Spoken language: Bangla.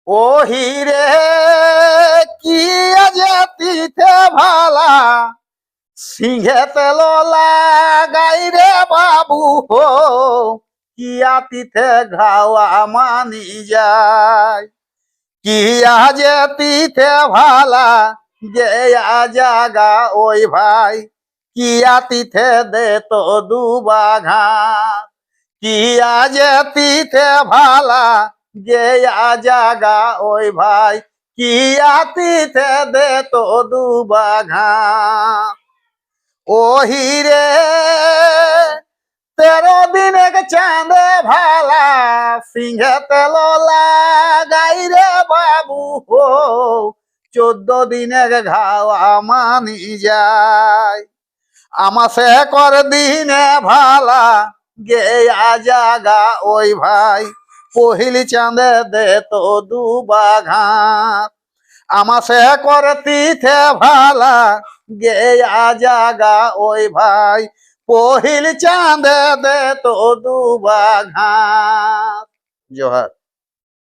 ও হিরে কি যেতিতে ভালা সিংহে তেল লাগাই রে বাবু হো কিয়া তিথে ঘাওয়া মানি যায় কিয়া যেতিতে ভালা গেয়া জাগা ওই ভাই কিয়া তিথে দে তো দুবা ঘাস কিয়া যেতিতে ভালা গেয়া জাগা ওই ভাই কিয়া তিথে দে তো দুবা ঘাস ও হিরে 13 দিন এক চাঁদে ভালা সিংহে তেল লাগাই রে বাবু হো 14 দিন এক ঘাওয়া মানি যায় আমাসে কর দিনে ভালা গেয়া জাগা ওই ভাই পহিলি চাঁদে দে তো দুবা ঘাস আমাসে কর তিথে ভালা গেয়া জাগা ওই ভাই পহিল চাঁদে দে তো দুবা ঘাস। জোহার।